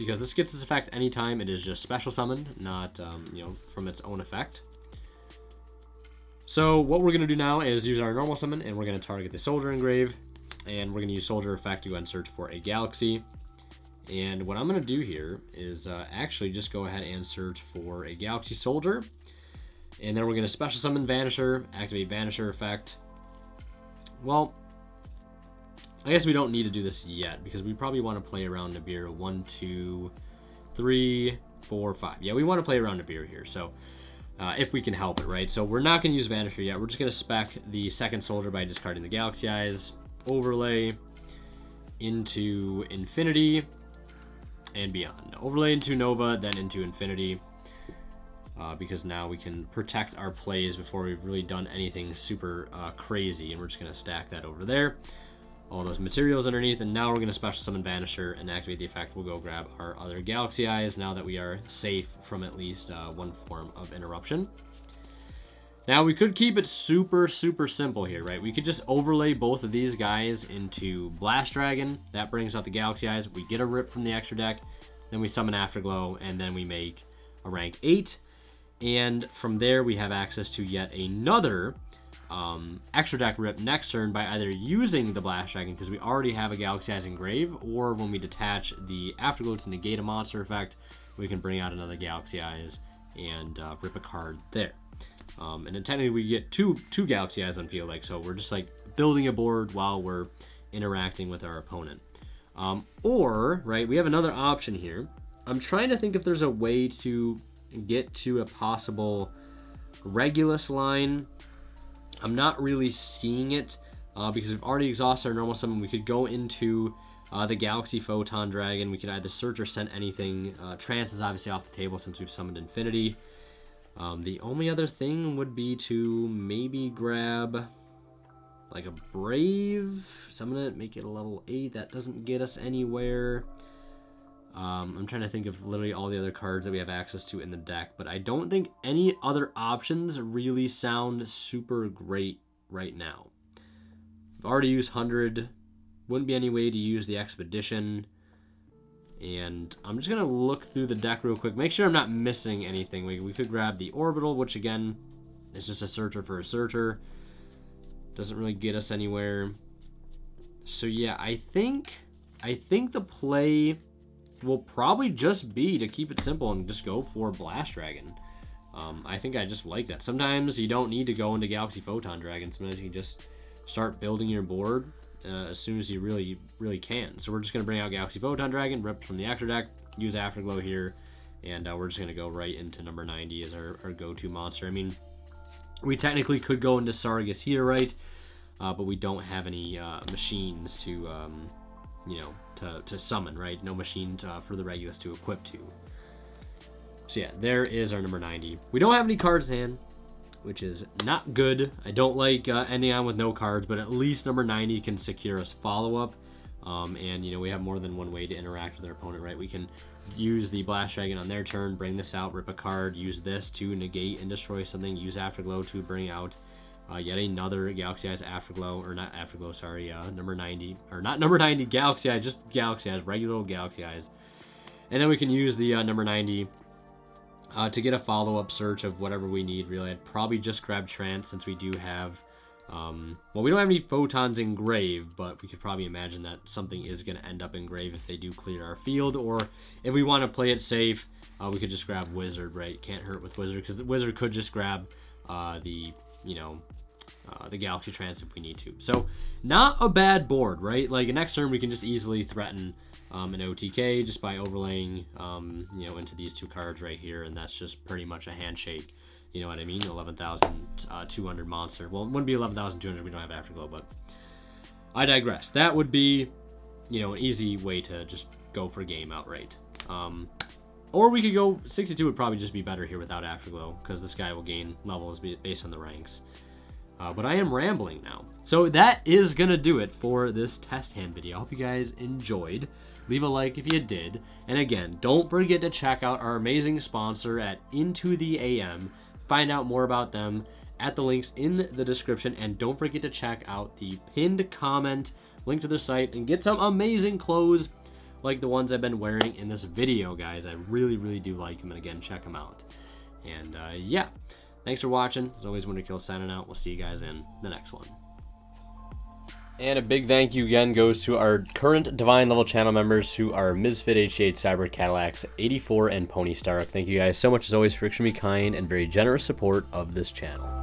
because this gets this effect anytime it is just special summoned, not you know, from its own effect. So what we're going to do now is use our normal summon, and we're going to target the soldier engrave, and we're going to use soldier effect to go and search for a galaxy. And what I'm going to do here is actually just go ahead and search for a galaxy soldier, and then we're going to special summon Vanisher, activate Vanisher effect. Well, I guess we don't need to do this yet because we probably want to play around Nibiru 1, 2, 3, 4, 5. Yeah, we want to play around Nibiru here, so if we can help it, right? So we're not going to use Vanisher yet. We're just going to spec the second soldier by discarding the Galaxy Eyes, overlay into Infinity, and beyond. Overlay into Nova, then into Infinity, because now we can protect our plays before we've really done anything super crazy, and we're just going to stack that over there. All those materials underneath, and now we're going to special summon Vanisher and activate the effect. We'll go grab our other Galaxy Eyes now that we are safe from at least one form of interruption. Now we could keep it super simple here, right? We could just overlay both of these guys into Blast Dragon. That brings out the Galaxy Eyes. We get a rip from the extra deck, then we summon Afterglow, and then we make a rank 8. And from there we have access to yet another extra deck rip next turn by either using the Blast Dragon, because we already have a Galaxy Eyes engrave, or when we detach the Afterglow to negate a monster effect, we can bring out another Galaxy Eyes and rip a card there. And then technically we get two Galaxy Eyes on field, like, so we're just like building a board while we're interacting with our opponent. Or, right, we have another option here. I'm trying to think if there's a way to get to a possible Regulus line. I'm not really seeing it because we've already exhausted our normal summon. We could go into the Galaxy Photon Dragon. We could either search or send anything. Trance is obviously off the table since we've summoned Infinity. The only other thing would be to maybe grab like a Brave, summon it, make it a level 8. That doesn't get us anywhere. I'm trying to think of literally all the other cards that we have access to in the deck, but I don't think any other options really sound super great right now. I've already used 100. Wouldn't be any way to use the Expedition. And I'm just going to look through the deck real quick, make sure I'm not missing anything. We could grab the Orbital, which again is just a searcher for a searcher. Doesn't really get us anywhere. So yeah, I think the play will probably just be to keep it simple and just go for Blast Dragon. I think I just like that. Sometimes you don't need to go into Galaxy Photon Dragon. Sometimes you can just start building your board as soon as you really can. So we're just going to bring out Galaxy Photon Dragon, rip from the extra deck, use Afterglow here, and we're just going to go right into number 90 as our go-to monster. I mean, we technically could go into Sargus here, right? But we don't have any machines to, you know, to summon, right? No machine for the Regulus to equip to. So yeah, there is our number 90. We don't have any cards in hand, which is not good. I don't like ending on with no cards, but at least number 90 can secure us follow-up. And, you know, we have more than one way to interact with our opponent, right? We can use the Blast Dragon on their turn, bring this out, rip a card, use this to negate and destroy something, use Afterglow to bring out yet another Galaxy Eyes Afterglow, or not Afterglow, sorry, number 90, or not number 90, Galaxy Eyes, just Galaxy Eyes, regular old Galaxy Eyes. And then we can use the number 90 to get a follow-up search of whatever we need, really. I'd probably just grab Trance since we do have, well, we don't have any Photons in Grave, but we could probably imagine that something is going to end up in Grave if they do clear our field, or if we want to play it safe, we could just grab Wizard, right? Can't hurt with Wizard, because the Wizard could just grab the, you know, the Galaxy Trance if we need to. So not a bad board, right? Like next turn we can just easily threaten an OTK just by overlaying you know, into these two cards right here, and that's just pretty much a handshake. You know what I mean? 11,200 monster. Well, it wouldn't be 11,200. We don't have Afterglow, but I digress. That would be, you know, an easy way to just go for game outright. Or we could go 62 would probably just be better here without Afterglow, because this guy will gain levels based on the ranks. But I am rambling now. So that is going to do it for this test hand video. I hope you guys enjoyed. Leave a like if you did. And again, don't forget to check out our amazing sponsor at Into the AM. Find out more about them at the links in the description. And don't forget to check out the pinned comment, link to their site, and get some amazing clothes like the ones I've been wearing in this video, guys. I really do like them. And again, check them out. And yeah. Thanks for watching. As always, Winterkill signing out. We'll see you guys in the next one. And a big thank you again goes to our current Divine level channel members who are Misfit H8, Cyber Cadillacs, 84, and Pony Stark. Thank you guys so much as always for extremely kind and very generous support of this channel.